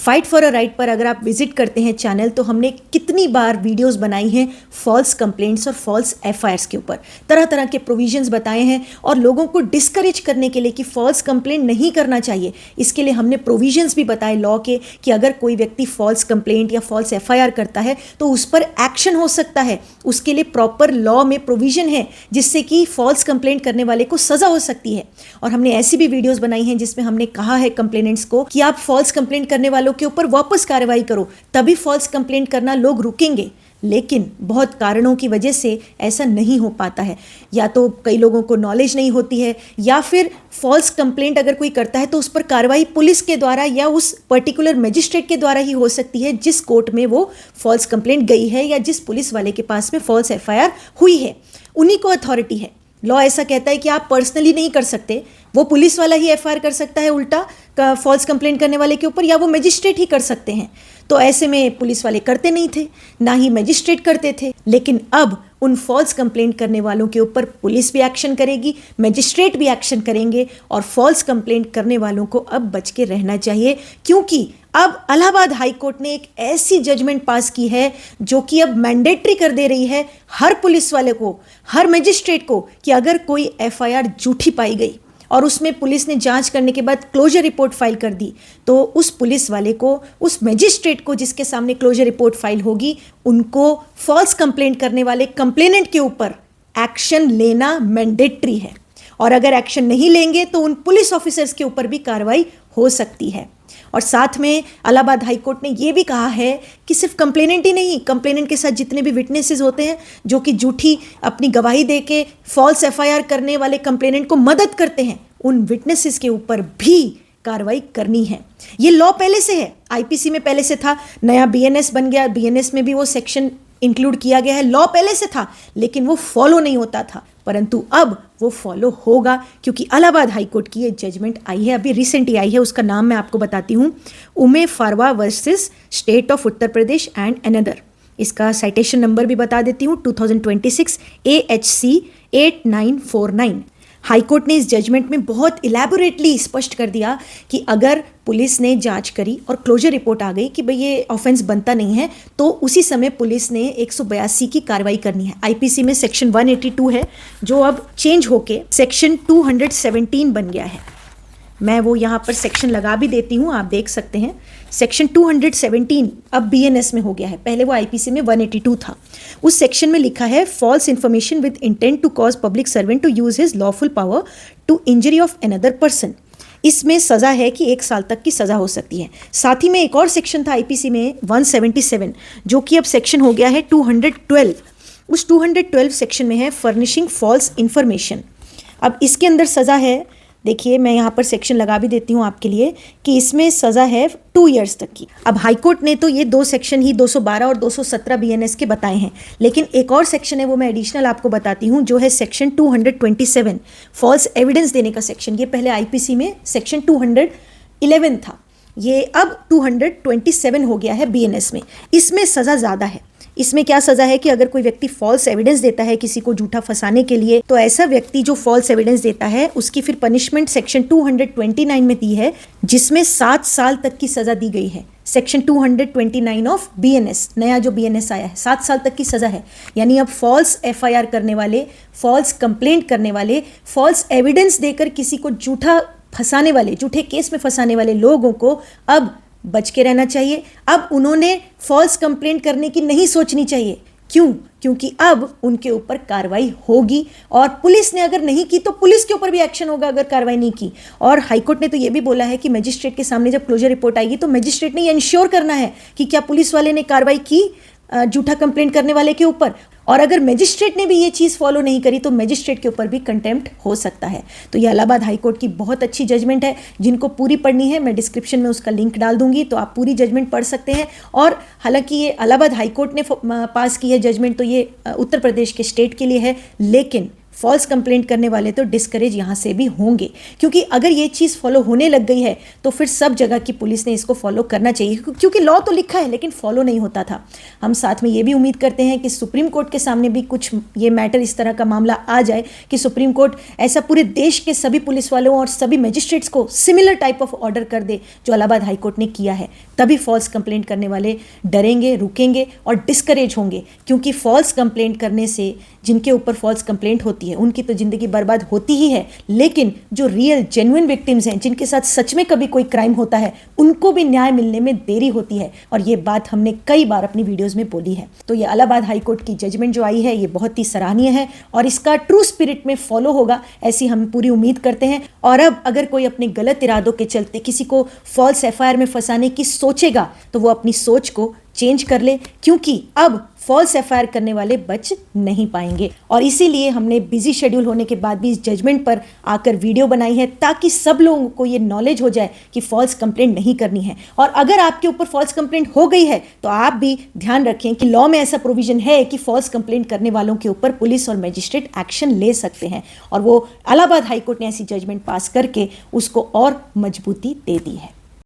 Fight for a right पर अगर आप विजिट करते हैं चैनल, तो हमने कितनी बार वीडियोस बनाई हैं फॉल्स कंप्लेंट्स और फॉल्स एफआईआर्स के ऊपर, तरह तरह के प्रोविजंस बताए हैं और लोगों को डिस्करेज करने के लिए कि फॉल्स कंप्लेंट नहीं करना चाहिए, इसके लिए हमने प्रोविजंस भी बताए लॉ के कि अगर कोई व्यक्ति फॉल्स कंप्लेंट या फॉल्स एफआईआर करता है तो उस पर एक्शन हो सकता है। उसके लिए प्रॉपर लॉ में प्रोविजन है जिससे कि फॉल्स कंप्लेंट करने वाले को सजा हो सकती है। और हमने ऐसी भी वीडियोस बनाई हैं जिसमें हमने कहा है कंप्लेनेंट्स को कि आप फॉल्स कंप्लेंट करने वालों के ऊपर वापस कार्रवाई करो, तभी फॉल्स कंप्लेंट करना लोग रुकेंगे। लेकिन बहुत कारणों की वजह से ऐसा नहीं हो पाता है, या तो कई लोगों को नॉलेज नहीं होती है, या फिर फॉल्स कंप्लेंट अगर कोई करता है तो उस पर कार्रवाई पुलिस के द्वारा या उस पर्टिकुलर मजिस्ट्रेट के द्वारा ही हो सकती है जिस कोर्ट में वो फॉल्स कंप्लेंट गई है या जिस पुलिस वाले के पास में फॉल्स एफआईआर हुई है, उन्हीं को अथॉरिटी है। लॉ ऐसा कहता है कि आप पर्सनली नहीं कर सकते, वो पुलिस वाला ही एफआईआर कर सकता है उल्टा फॉल्स कंप्लेंट करने वाले के ऊपर, या वो मजिस्ट्रेट ही कर सकते हैं। तो ऐसे में पुलिस वाले करते नहीं थे, ना ही मजिस्ट्रेट करते थे। लेकिन अब उन फॉल्स कंप्लेंट करने वालों के ऊपर पुलिस भी एक्शन करेगी, मजिस्ट्रेट भी एक्शन करेंगे, और फॉल्स कंप्लेंट करने वालों को अब बच के रहना चाहिए, क्योंकि अब इलाहाबाद हाई कोर्ट ने एक ऐसी जजमेंट पास की है जो कि अब मैंडेटरी कर दे रही है हर पुलिस वाले को, हर मजिस्ट्रेट को, कि अगर कोई एफआईआर झूठी पाई गई और उसमें पुलिस ने जांच करने के बाद क्लोजर रिपोर्ट फाइल कर दी, तो उस पुलिस वाले को, उस मजिस्ट्रेट को जिसके सामने क्लोजर रिपोर्ट फाइल होगी, उनको फॉल्स कंप्लेंट करने वाले कंप्लेनेंट के ऊपर एक्शन लेना मैंडेटरी है। और अगर एक्शन नहीं लेंगे तो उन पुलिस ऑफिसर्स के ऊपर भी कार्रवाई हो सकती है। और साथ में इलाहाबाद हाई कोर्ट ने यह भी कहा है कि सिर्फ कंप्लेनेंट ही नहीं, कंप्लेनेंट के साथ जितने भी विटनेसेस होते हैं जो कि झूठी अपनी गवाही दे के फॉल्स एफआईआर करने वाले कंप्लेनेंट को मदद करते हैं, उन विटनेसेस के ऊपर भी कार्रवाई करनी है। ये लॉ पहले से है, आईपीसी में पहले से था, नया बीएनएस बन गया, बीएनएस में भी वो सेक्शन इंक्लूड किया गया है। लॉ पहले से था लेकिन वो फॉलो नहीं होता था, परंतु अब वो फॉलो होगा क्योंकि इलाहाबाद हाई कोर्ट की ये जजमेंट आई है, अभी रिसेंट ही आई है। उसका नाम मैं आपको बताती हूँ, Ume Farwa versus state of Uttar Pradesh and another. इसका साइटेशन नंबर भी बता देती हूँ, 2026 AHC 8949। हाईकोर्ट ने इस जजमेंट में बहुत इलेबोरेटली स्पष्ट कर दिया कि अगर पुलिस ने जांच करी और क्लोजर रिपोर्ट आ गई कि भाई ये ऑफेंस बनता नहीं है, तो उसी समय पुलिस ने 182 की कार्रवाई करनी है। आईपीसी में सेक्शन 182 है जो अब चेंज होके सेक्शन 217 बन गया है। मैं वो यहाँ पर सेक्शन लगा भी देती हूँ, आप देख सकते हैं। सेक्शन 217 अब बीएनएस में हो गया है, पहले वो आईपीसी में 182 था। उस सेक्शन में लिखा है false information with intent to cause public servant to use his lawful power to injury of another person. इसमें सज़ा है कि 1 साल तक की सज़ा हो सकती है। साथ ही में एक और सेक्शन था आईपीसी में 177 जो कि अब सेक्शन हो गया है 212। उस 212 सेक्शन में है फर्निशिंग फॉल्स इन्फॉर्मेशन। अब इसके अंदर सज़ा है, देखिए मैं यहाँ पर सेक्शन लगा भी देती हूँ आपके लिए, कि इसमें सज़ा है 2 इयर्स तक की। अब हाईकोर्ट ने तो ये 2 सेक्शन ही 212 और 217 बीएनएस के बताए हैं, लेकिन एक और सेक्शन है वो मैं एडिशनल आपको बताती हूँ जो है सेक्शन 227 फॉल्स एविडेंस देने का सेक्शन। ये पहले आईपीसी में सेक्शन 211 था, ये अब 227 हो गया है बीएनएस में। इसमें सज़ा ज़्यादा है। इसमें क्या सज़ा है कि अगर कोई व्यक्ति फॉल्स एविडेंस देता है किसी को झूठा फंसाने के लिए, तो ऐसा व्यक्ति जो फॉल्स एविडेंस देता है उसकी फिर पनिशमेंट सेक्शन 229 में दी है, जिसमें 7 साल तक की सज़ा दी गई है। सेक्शन 229 ऑफ बीएनएस, नया जो बीएनएस आया है, 7 साल तक की सज़ा है। यानी अब फॉल्स एफआईआर करने वाले, फॉल्स कंप्लेंट करने वाले, फॉल्स एविडेंस देकर किसी को झूठा फंसाने वाले, झूठे केस में फंसाने वाले लोगों को अब बच के रहना चाहिए। अब उन्होंने फॉल्स कंप्लेंट करने की नहीं सोचनी चाहिए। क्यों? क्योंकि अब उनके ऊपर कार्रवाई होगी, और पुलिस ने अगर नहीं की तो पुलिस के ऊपर भी एक्शन होगा अगर कार्रवाई नहीं की। और हाईकोर्ट ने तो ये भी बोला है कि मजिस्ट्रेट के सामने जब क्लोजर रिपोर्ट आएगी तो मजिस्ट्रेट ने ये इंश्योर करना है कि क्या पुलिस वाले ने कार्रवाई की झूठा कंप्लेंट करने वाले के ऊपर, और अगर मजिस्ट्रेट ने भी ये चीज़ फॉलो नहीं करी तो मजिस्ट्रेट के ऊपर भी कंटेम्प्ट हो सकता है। तो ये इलाहाबाद हाई कोर्ट की बहुत अच्छी जजमेंट है। जिनको पूरी पढ़नी है मैं डिस्क्रिप्शन में उसका लिंक डाल दूंगी, तो आप पूरी जजमेंट पढ़ सकते हैं। और हालांकि ये इलाहाबाद हाई कोर्ट ने पास की है जजमेंट, तो ये उत्तर प्रदेश के स्टेट के लिए है, लेकिन फॉल्स कंप्लेंट करने वाले तो डिस्करेज यहाँ से भी होंगे, क्योंकि अगर ये चीज़ फॉलो होने लग गई है तो फिर सब जगह की पुलिस ने इसको फॉलो करना चाहिए, क्योंकि लॉ तो लिखा है लेकिन फॉलो नहीं होता था। हम साथ में ये भी उम्मीद करते हैं कि सुप्रीम कोर्ट के सामने भी कुछ ये मैटर, इस तरह का मामला आ जाए कि सुप्रीम कोर्ट ऐसा पूरे देश के सभी पुलिस वालों और सभी मजिस्ट्रेट्स को सिमिलर टाइप ऑफ ऑर्डर कर दे जो इलाहाबाद हाई कोर्ट ने किया है। तभी फॉल्स कंप्लेंट करने वाले डरेंगे, रुकेंगे और डिस्करेज होंगे, क्योंकि फॉल्स कंप्लेंट करने से जिनके ऊपर फॉल्स कंप्लेंट होती है उनकी तो ज़िंदगी बर्बाद होती ही है, लेकिन जो रियल जेन्युइन विक्टिम्स हैं, जिनके साथ सच में कभी कोई क्राइम होता है, उनको भी न्याय मिलने में देरी होती है। और ये बात हमने कई बार अपनी वीडियोज़ में बोली है। तो ये इलाहाबाद हाई कोर्ट की जजमेंट जो आई है ये बहुत ही सराहनीय है और इसका ट्रू स्पिरिट में फॉलो होगा, ऐसी हम पूरी उम्मीद करते हैं। और अब अगर कोई अपने गलत इरादों के चलते किसी को फॉल्स एफआईआर में फंसाने की सोचेगा तो वो अपनी सोच को चेंज कर ले, क्योंकि अब फॉल्स एफआईआर करने वाले बच नहीं पाएंगे। और इसीलिए हमने बिजी शेड्यूल होने के बाद भी इस जजमेंट पर आकर वीडियो बनाई है, ताकि सब लोगों को ये नॉलेज हो जाए कि फॉल्स कंप्लेंट नहीं करनी है। और अगर आपके ऊपर फॉल्स कंप्लेंट हो गई है तो आप भी ध्यान रखें कि लॉ में ऐसा प्रोविजन है कि फॉल्स कंप्लेंट करने वालों के ऊपर पुलिस और मजिस्ट्रेट एक्शन ले सकते हैं, और वो इलाहाबाद हाई कोर्ट ने ऐसी जजमेंट पास करके उसको और मजबूती दे दी है।